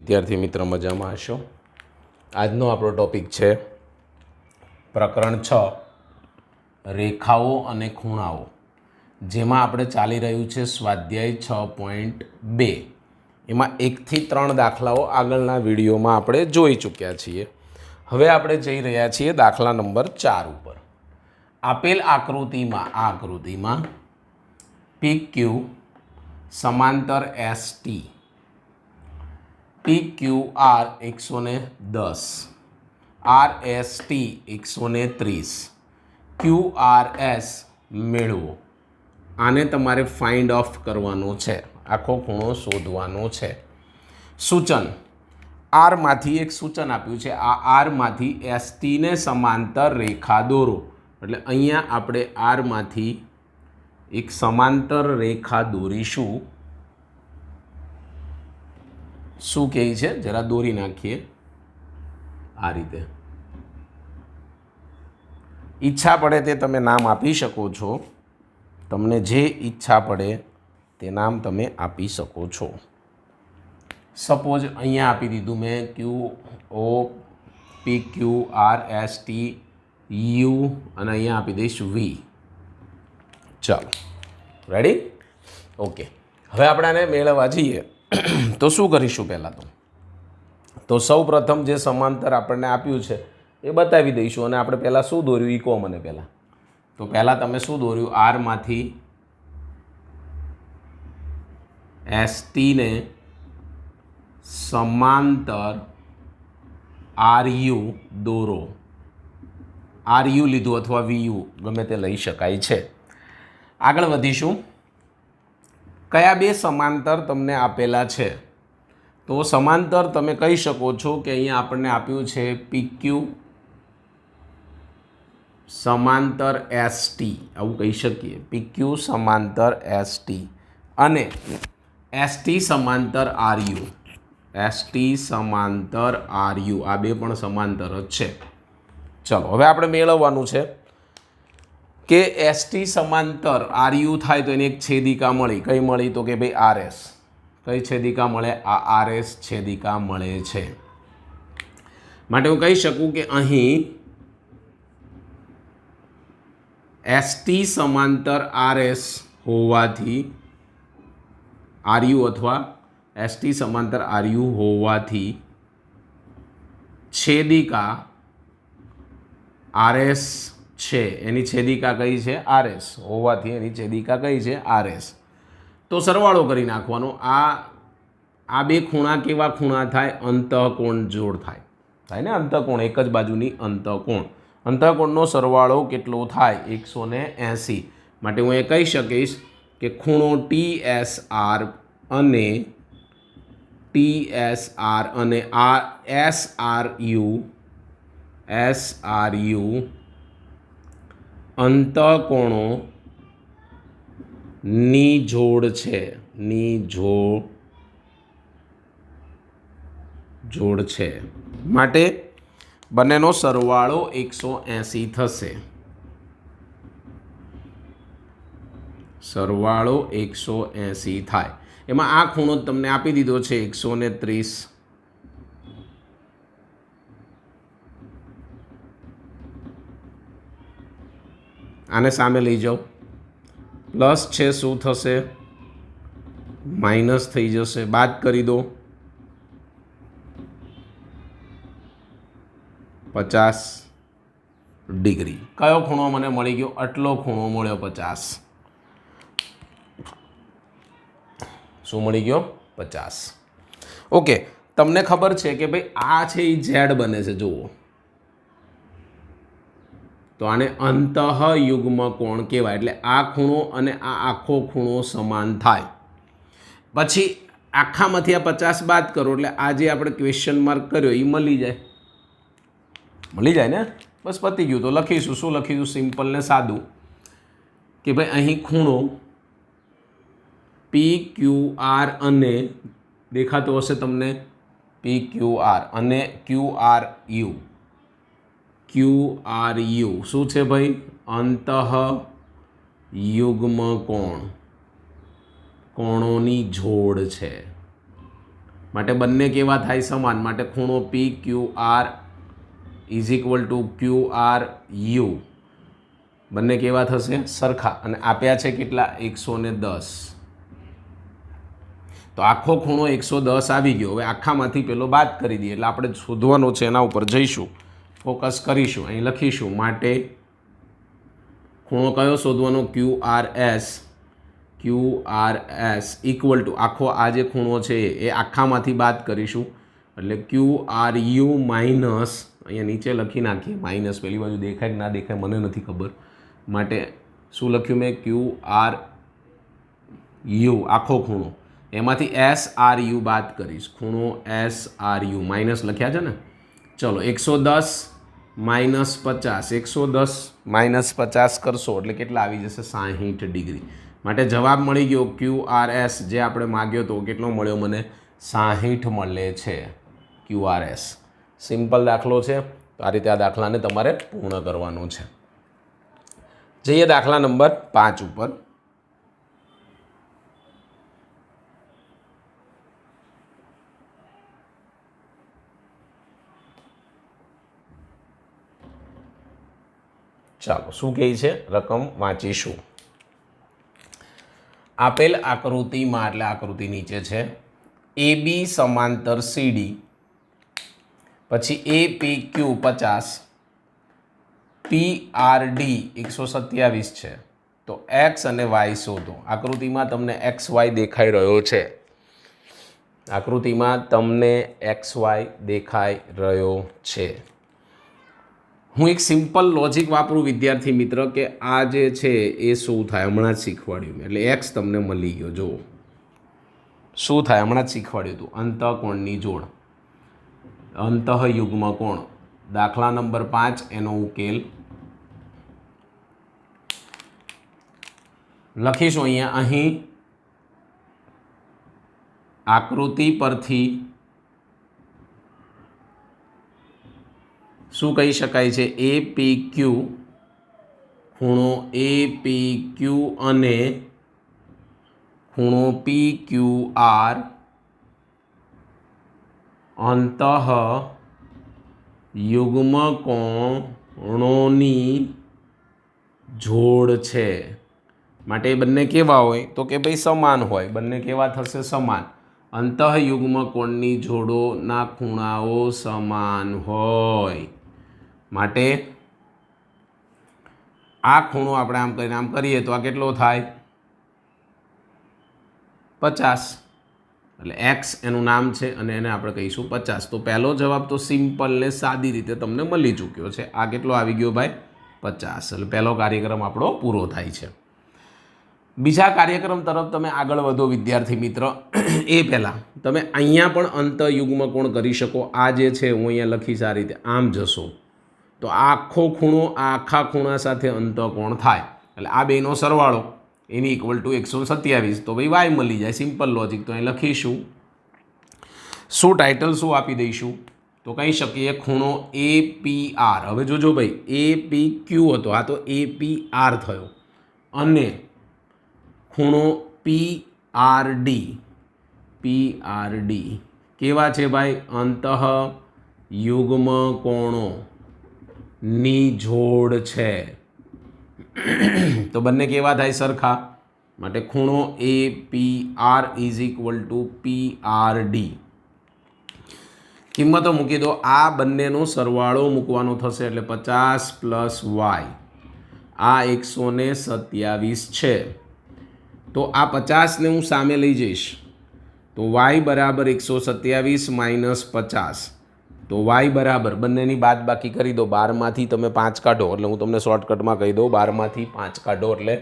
विद्यार्थी मित्र मजामां हशो। आजनो आपणो टॉपिक है प्रकरण 6 रेखाओ अने खूणाओ, जेमां आपणे चाली रह्युं छे स्वाध्याय 6.2। एमां 1 થી 3 दाखलाओ आगळना विडियोमां आपणे जोई चूक्या छीए। हवे आपणे जई रह्या छीए दाखला नंबर 4 उपर। आपेल आकृतिमां PQ समांतर ST, PQR 110, RST 130, QRS मेळवो। आने तमारे फाइंड ऑफ करवानो छे, आखो खूणो शोधवानो छे। सूचन आर मांथी एक सूचन आप्युं छे, आ आर मांथी ST ने समांतर रेखा दोरो। एटले अहींया आपणे आर मांथी एक समांतर रेखा दोरीशुं। શું કહે છે જરા દોરી નાખીએ આ રીતે। ઈચ્છા પડે તે તમે નામ આપી શકો છો, તમને જે ઈચ્છા પડે તે નામ તમે આપી શકો છો। સપોઝ અહીંયા આપી દીધું મેં QO PQRST U અને અહીંયા આપી દઈશ V। ચાલો રેડી, ઓકે। હવે આપણે આને મેળવવા જઈએ तो शू करीशुं पहला तो सौ प्रथम जे समांतर आपने आप्युं छे ए बतावी दईशुं अने आपणे पहला शू दोर्युं ई कहो मने पहला। तो पहला तमे शू दोर्युं, आर मांथी ST ने समांतर RU दोरो। RU लीधुं अथवा VU गमे ते लई शकाय छे। आगळ वधीशुं। कया बे समांतर तमने आपेला छे? तो समांतर तमे कही शको छो कि अहींया आपणे आप्युं छे PQ समांतर ST, आवुं कही शकीए PQ समांतर ST अने ST समांतर RU। ST समांतर RU आ बे पण समांतर ज छे। चलो हवे आपणे मेळववानुं छे के ST समांतर RU थाय तो एनी एक छेदिका मळी। कई मळी? तो कि भाई RS। कई छेदिका मळे? आ RS छेदिका मळे छे। माटे हूँ कही शकूँ कि अहीं ST समांतर RS होवाथी RU अथवा ST समांतर RU होवाथी छेदिका RS छे, एनी छेदिका कई छे? RS होवाथी एनी छेदिका कई छे? RS। तो सरवाळो करी नाखवानो। आ बे खूणा केवा खूणा थाय? अंतःकोण जोड़ थाय ने। अंतःकोण एक ज बाजुनी अंतःकोण। अंतःकोणनो सरवाळो केटलो थाय? 180। माटे हूँ ए कही शकीश कि खूणो TSR अने TSR अने SRU अंतःकोणो नी जोड़ छे। जोड़ छे माटे बनेनो सरवाळो 180 थशे। सरवाळो 180 थाय। एमां आ खूणो तमने आपी दीधो छे 130। आने सामे लई जाओ। प्लस छे शू थशे? माइनस थई जशे। बाद करी दो 50 डिग्री। कयो खूणो मने मळी गयो? आटलो खूणो मळ्यो 50। शुं मळी गयो? 50। ओके। तमने खबर छे कि भाई आ छे ई Z बने छे। जुओ तो आने अंतःयुग्म कोण कहेवाय। एटले आ खूणो अने आ आखो खूणो समान थाय। पछी आखामांथी आ 50 बाद करो एटले आ जे आपणे क्वेश्चन मार्क कर्यो ई मळी जाय ने। बस पती गयुं। तो लखीशुं शुं लखीशुं? सिम्पल ने सादुं कि भाई अहीं खूणो PQR अने देखातो हशे तमने PQR अने QRU। QRU शू छे भाई? अंतःयुग्म कोण, कोणोनी जोड़ छे। માટે બંને કેવા થાય? સમાન. માટે ખૂણો P Q R is equal to Q R U બંને કેવા થશે? સરખા. અને આપ્યા છે કેટલા? 110. તો આખો ખૂણો 110 આવી ગયો. હવે આખામાંથી પેલો બાદ કરી દઈએ એટલે આપણે શોધવાનો છે, એના ઉપર જઈશું, ફોકસ કરીશું, અહીં લખીશું. માટે ખૂણો કયો શોધવાનો? Q R S equal to આખો આ જે ખૂણો છે એ આખામાંથી બાદ કરીશું એટલે ક્યુ આર યુ માઇનસ, અહીંયા નીચે લખી નાખીએ માઇનસ, પેલી બાજુ દેખાય કે ના દેખાય મને નથી ખબર. માટે શું લખ્યું મેં? ક્યુ આર યુ આખો ખૂણો, એમાંથી એસ આર યુ બાદ કરીશ. ખૂણો એસ આર યુ માઇનસ લખ્યા છે ને. ચલો 110 માઇનસ 50, 110 માઇનસ 50 કરશો એટલે કેટલા આવી જશે? 60 ડિગ્રી. માટે જવાબ મળી ગયો ક્યુ આર એસ, જે આપણે માગ્યો હતો કેટલો મળ્યો મને? 60 મળે છે ક્યુ આર એસ. સિમ્પલ દાખલો છે. તો આ રીતે આ દાખલાને તમારે પૂર્ણ કરવાનો છે. જઈએ દાખલા નંબર 5 ઉપર. ચાલો શું કહે છે? રકમ વાંચીશું. આપેલ આકૃતિમાં, એટલે આકૃતિ નીચે છે, એ બી સમાંતર સીડી, પછી એ પી ક્યુ 50, પી આર ડી 127 છે. તો એક્સ અને વાય શોધો. આકૃતિમાં તમને એક્સ વાય દેખાઈ રહ્યો છે. આકૃતિમાં તમને એક્સ વાય દેખાઈ રહ્યો છે. હું એક સિમ્પલ લોજિક વાપરું વિદ્યાર્થી મિત્ર કે આ જે છે એ શું થાય હમણાં જ શીખવાડ્યું મેં. એટલે એક્સ તમને મળી ગયો. જુઓ શું થાય હમણાં જ શીખવાડ્યું હતું. અંતઃકોણની જોડ, અંતઃયુગ્મ કોણ. દાખલા નંબર 5 એનો ઉકેલ લખીશું અહીંયા. અહીં આકૃતિ પરથી શું કહી શકાય છે? એ પી ક્યુ ખૂણો એ પી ક્યુ અને ખૂણો પી ક્યુ આર અંતઃ યુગ્મ કોણોની જોડ છે. માટે એ બંને કેવા હોય? તો કે ભાઈ સમાન હોય. બંને કેવા થશે? સમાન. અંતઃયુગ્મ કોણની જોડોના ખૂણાઓ સમાન હોય. માટે આ ખૂણો આપણે આમ કરીને આમ કરીએ તો આ કેટલો થાય? 50. એટલે એક્સ એનું નામ છે અને એને આપણે કહીશું 50. તો પહેલો જવાબ તો સિમ્પલ ને સાદી રીતે તમને મળી ચૂક્યો છે. આ કેટલો આવી ગયો ભાઈ? 50. એટલે પહેલો કાર્યક્રમ આપણો પૂરો થાય છે. બીજા કાર્યક્રમ તરફ તમે આગળ વધો વિદ્યાર્થી મિત્ર. એ પહેલાં તમે અહીંયા પણ અંતઃયુગ્મ કોણ કરી શકો. આ જે છે હું અહીંયા લખીશ આ રીતે. આમ જશો તો આખો ખૂણો આ આખા ખૂણા સાથે અંતઃકોણ થાય. એટલે આ બેનો સરવાળો એની ઇક્વલ ટુ 127. તો ભાઈ વાય મળી જાય. Simple logic. તો અહીં લખીશું. શું ટાઇટલ શું આપી દઈશું? તો કહી શકીએ ખૂણો એ પી આર. હવે જોજો ભાઈ, એ પી ક્યુ હતો, આ તો એ પી આર થયો, અને ખૂણો P R D. P R D કેવા છે ભાઈ? અંતઃયુગ્મ કોણો ની જોડ છે. તો બંને કેવા થાય? સરખા. માટે ખૂણો A P R is equal to P R D. કિંમતો મૂકી દો. આ બંનેનો સરવાળો મૂકવાનો થશે એટલે 50 પ્લસ વાય. આ 127 છે. તો આ 50ને હું સામે લઈ જઈશ તો વાય બરાબર 127 માઇનસ 50. તો વાય બરાબર બંનેની બાદ બાકી કરી દો. 12માંથી તમે 5 કાઢો એટલે હું તમને શોર્ટકટમાં કહી દઉં. 12માંથી 5 કાઢો એટલે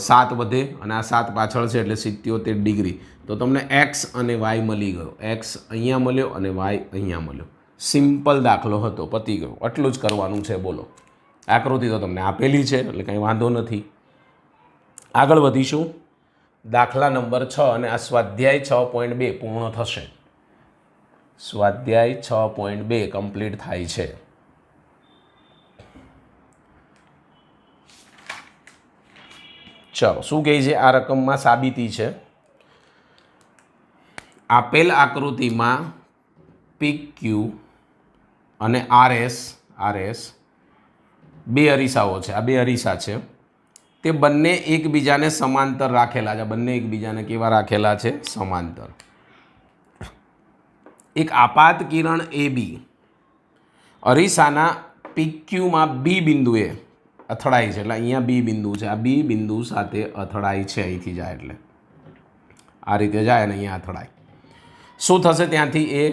7 વધે અને આ 7 પાછળ છે એટલે 77 ડિગ્રી. તો તમને એક્સ અને વાય મળી ગયો. એક્સ અહીંયા મળ્યો અને વાય અહીંયા મળ્યો. સિમ્પલ દાખલો હતો, પતી ગયો. આટલું જ કરવાનું છે. બોલો. આકૃતિ તો તમને આપેલી છે એટલે કંઈ વાંધો નથી. આગળ વધીશું. દાખલા નંબર 6 અને આ સ્વાધ્યાય 6.2 પૂર્ણ થશે. સ્વાધ્યાય 6.2 કમ્પ્લીટ થાય છે. ચાલો શું કહે છે? આ રકમમાં સાબિતી છે. આપેલ આકૃતિમાં PQ અને RS બે અરીસાઓ છે, આ બે અરીસા છે, તે બંને એકબીજાને સમાંતર રાખેલા છે. બંને એકબીજાને કેવા રાખેલા છે? સમાંતર. એક આપાત કિરણ AB અરીસાના PQમાં B બિંદુએ અથડાય છે, એટલે અહીંયા B બિંદુ છે, આ B બિંદુ સાથે અથડાય છે. અહીંથી જાય એટલે આ રીતે જાય અને અહીંયા અથડાય. શું થશે ત્યાંથી?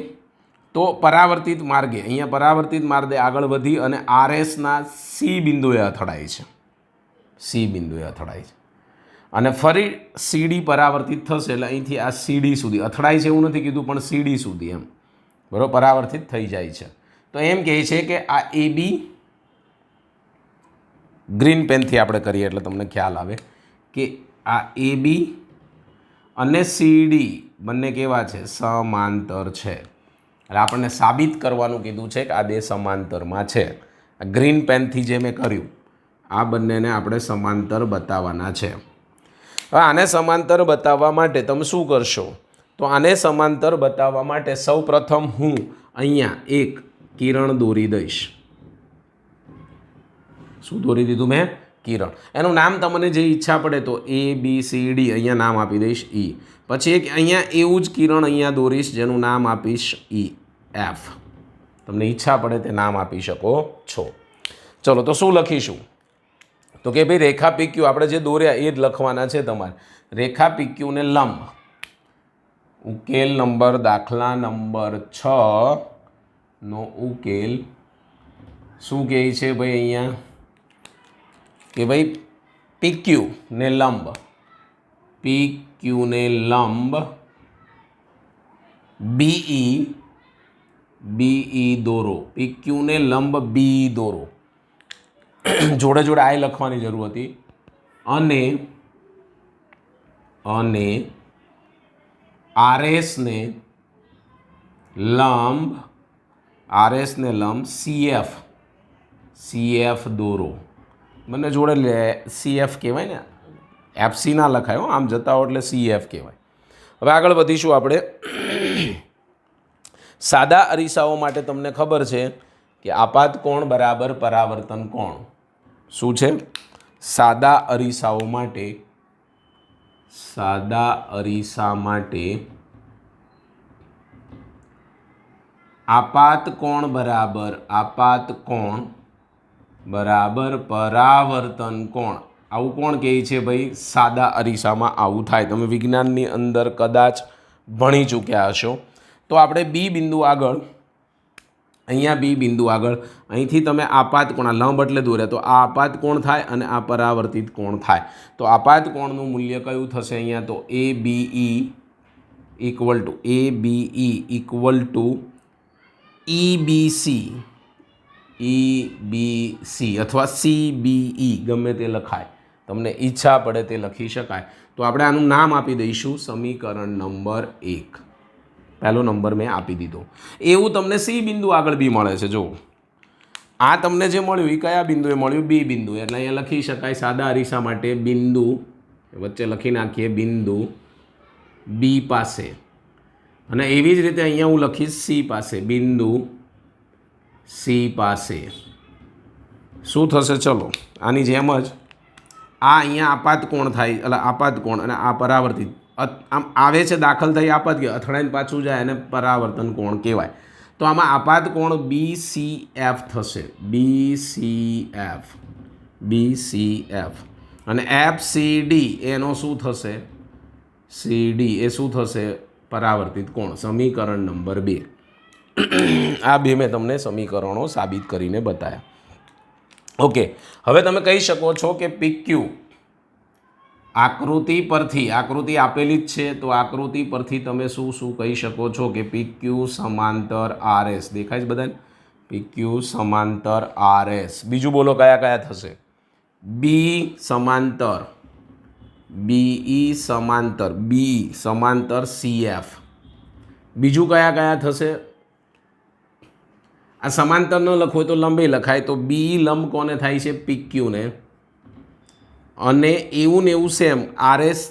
તો પરાવર્તિત માર્ગે, અહીંયા પરાવર્તિત માર્ગે આગળ વધી અને RSના C બિંદુએ અથડાય છે. C બિંદુએ અથડાય છે અને ફરી CD પરાવર્તિત થશે, એટલે અહીંથી આ CD સુધી અથડાય છે એવું નથી કીધું, પણ CD સુધી એમ બરાબર પરાવર્તિત થઈ જાય છે. તો એમ કહે છે કે આ AB ગ્રીન પેનથી આપણે કરીએ એટલે તમને ખ્યાલ આવે કે આ AB અને CD બંને કેવા છે? સમાંતર છે. એટલે આપણને સાબિત કરવાનું કીધું છે કે આ બે સમાંતરમાં છે. આ ગ્રીન પેનથી જે મેં કર્યું આ બંનેને આપણે સમાંતર બતાવવાના છે. હવે આને સમાંતર બતાવવા માટે તમે શું કરશો? તો આને સમાંતર બતાવવા માટે સૌ પ્રથમ હું અહીંયા એક કિરણ દોરી દઈશ. શું દોરી દીધું મેં? કિરણ. એનું નામ તમને જે ઈચ્છા પડે તો ABCD અહીંયા નામ આપી દઈશ E. પછી એક અહીંયા એવું જ કિરણ અહીંયા દોરીશ જેનું નામ આપીશ EF. તમને ઈચ્છા પડે તે નામ આપી શકો છો. ચલો તો શું લખીશું? તો કે ભાઈ રેખા PQ આપણે જે દોર્યા એ જ લખવાના છે તમારે. રેખા PQ ને લંબ. ઉકેલ નંબર દાખલા નંબર 6 નો ઉકેલ શું કહે છે ભાઈ અહીંયા? કે ભાઈ PQ ને લંબ, PQ ને લંબ BE દોરો. PQ ને લંબ BE દોરો. જોડે જોડે આ લખવાની જરૂર હતી. અને RS ને લંબ CF દોરો. મને જોડે લે CF કહેવાય ને, FC ના લખાય હો, આમ જતા હો એટલે CF કહેવાય. હવે આગળ વધીશું આપણે. સાદા અરીસાઓ માટે તમને ખબર છે કે આપાત કોણ બરાબર પરાવર્તન કોણ. શું છે? સાદા અરીસા માટે આપાત કોણ બરાબર પરાવર્તન કોણ. આવું કોણ કહે છે ભાઈ? સાદા અરીસામાં આવું થાય. તમે વિજ્ઞાનની અંદર કદાચ ભણી ચૂક્યા હશો. તો આપણે B બિંદુ આગળ, અહીંયા B બિંદુ આગળ અહીંથી તમે આપાત કોણ, લંબ એટલે દોર્યા, તો આ આપાત કોણ થાય અને આ પરાવર્તિત કોણ થાય. તો આપાત કોણનું મૂલ્ય કયું થશે અહીંયા? તો ABE ઇક્વલ ટુ EBC અથવા CBE ગમે તે લખાય, તમને ઈચ્છા પડે તે લખી શકાય. તો આપણે આનું નામ આપી દઈશું સમીકરણ નંબર 1. પહેલો નંબર મેં આપી દીધો. એવું તમને C બિંદુ આગળ બી મળે છે. જો આ તમને જે મળ્યું એ કયા બિંદુએ મળ્યું? B બિંદુ. એટલે અહીંયા લખી શકાય સાદા અરીસા માટે બિંદુ વચ્ચે લખી નાખીએ બિંદુ B પાસે. અને એવી જ રીતે અહીંયા હું લખીશ C પાસે, બિંદુ C પાસે. શું થશે? ચલો આની જેમ જ આ અહીંયા આપાત કોણ થાય, એટલે આપાત કોણ અને આ પરાવર્તિત આમ આવે છે, દાખલ થઈ આપાત કે અથડાઈને પાછું જાય અને પરાવર્તન કોણ કહેવાય. તો આમાં આપાત કોણ BCF થશે. BCF અને FCD એનો શું થશે? CD એ શું થશે? પરાવર્તિત કોણ. સમીકરણ નંબર 2. આ બે મેં તમને સમીકરણો સાબિત કરીને બતાવ્યા. ઓકે, હવે તમે કહી શકો છો કે PQ આકૃતિ પરથી, આકૃતિ આપેલી જ છે તો આકૃતિ પરથી તમે શું કહી શકો છો કે PQ સમાંતર RS. દેખાય છે બધાને? PQ સમાંતર RS. બીજું બોલો કયા કયા થશે? BE સમાંતર CF. બીજું કયા કયા થશે? આ સમાંતર ન લખવું હોય તો લંબે લખાય. તો BE લંબ કોને થાય છે? PQ ને. અને એવું ને એવું સેમ RS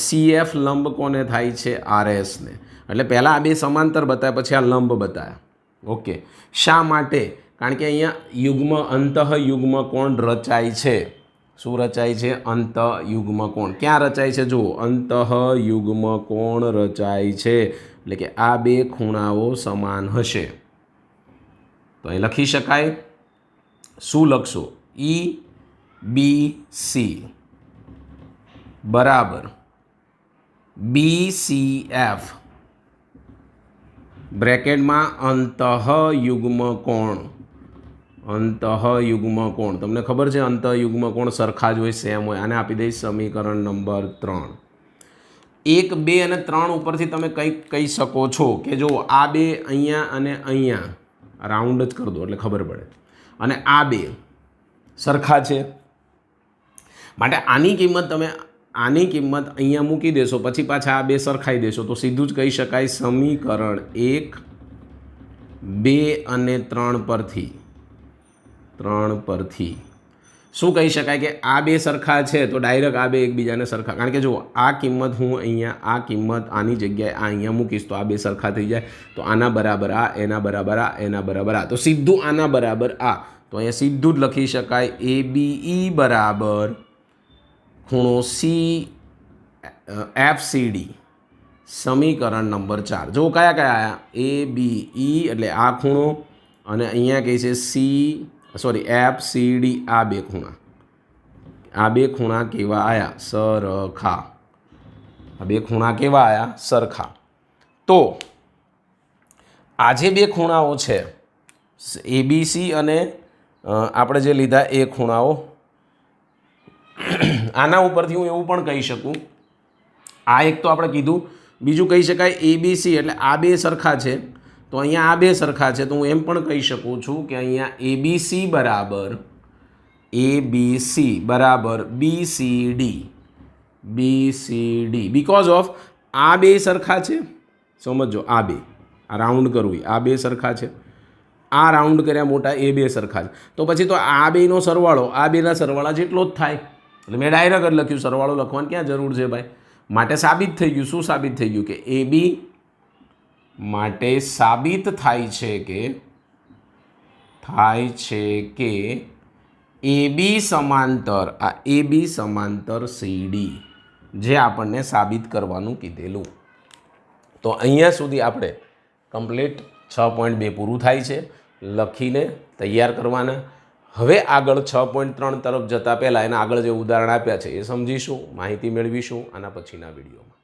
CF લંબ કોને થાય છે? RS ને. એટલે પહેલાં આ બે સમાંતર બતાવ્યા, પછી આ લંબ બતાવ્યા. ઓકે, શા માટે? કારણ કે અહીંયા અંતઃયુગ્મ કોણ રચાય છે. શું રચાય છે? અંતઃયુગ્મ કોણ. ક્યાં રચાય છે? જુઓ, અંતઃયુગ્મ કોણ રચાય છે, એટલે કે આ બે ખૂણાઓ સમાન હશે. તો અહીં લખી શકાય. શું લખશો? EBC બરાબર BCF બ્રેકેટમાં અંતઃયુગ્મ કોણ. અંતઃયુગ્મ કોણ તમને ખબર છે, અંતઃયુગ્મ કોણ સરખા જ હોય, સેમ હોય. આને આપી દઈશ સમીકરણ નંબર 3. 1, 2 અને 3 ઉપરથી તમે કંઈક કહી શકો છો કે જો આ બે અહીંયા અને અહીંયા રાઉન્ડ જ કરી દો એટલે ખબર પડે, અને આ બે સરખા છે, માટે આની કિંમત અહીંયા મૂકી દેશો, પછી પાછા આ બે સરખાઈ દેશો, તો સીધું જ કહી શકાય સમીકરણ 1, 2 અને 3 પરથી શું કહી શકાય કે આ બે સરખા છે, તો ડાયરેક્ટ આ બે એકબીજાને સરખા, કારણ કે જુઓ આ કિંમત હું અહીંયા આ કિંમત આની જગ્યાએ આ અહીંયા મૂકીશ તો આ બે સરખા થઈ જાય, તો આના બરાબર આ, એના બરાબર આ, એના બરાબર આ, તો સીધું આના બરાબર આ, તો અહીંયા સીધું જ લખી શકાય ABE બરાબર ખૂણો FCD સમીકરણ નંબર 4. જો કયા કયા આયા? ABE એટલે આ ખૂણો, અને અહીંયા કહે છે FCD આ બે ખૂણા. આ બે ખૂણા કેવા આયા? સરખા. આ બે ખૂણા કેવા આયા? સરખા. તો આ જે બે ખૂણાઓ છે ABC અને આપણે જે લીધા એ ખૂણાઓ, આના ઉપરથી હું એવું પણ કહી શકું, આ એક તો આપણે કીધું, બીજું કહી શકાય ABC એટલે આ બે સરખા છે, તો અહીંયા આ બે સરખા છે, તો હું એમ પણ કહી શકું છું કે અહીંયા ABC બરાબર BCD બીકોઝ ઓફ આ બે સરખા છે. સમજો, આ બે, આ રાઉન્ડ કરવું, આ બે સરખા છે, આ રાઉન્ડ કર્યા મોટા, એ બે સરખા છે, તો પછી તો આ બેનો સરવાળો આ બેના સરવાળા જેટલો જ થાય. એટલે મેં ડાયરેક્ટ જ લખ્યું, સરવાળો લખવાની ક્યાં જરૂર છે ભાઈ? માટે સાબિત થઈ ગયું. શું સાબિત થઈ ગયું? કે AB માટે સાબિત થાય છે કે AB સમાંતર, આ AB સમાંતર CD, જે આપણને સાબિત કરવાનું કીધેલું. તો અહીંયા સુધી આપણે કમ્પ્લીટ 6.2 પૂરું થાય છે. લખીને તૈયાર કરવાના. હવે આગળ 6.3 તરફ જતાં પહેલાં એના આગળ જે ઉદાહરણ આપ્યા છે એ સમજીશું, માહિતી મેળવીશું આના પછીના વિડીયોમાં.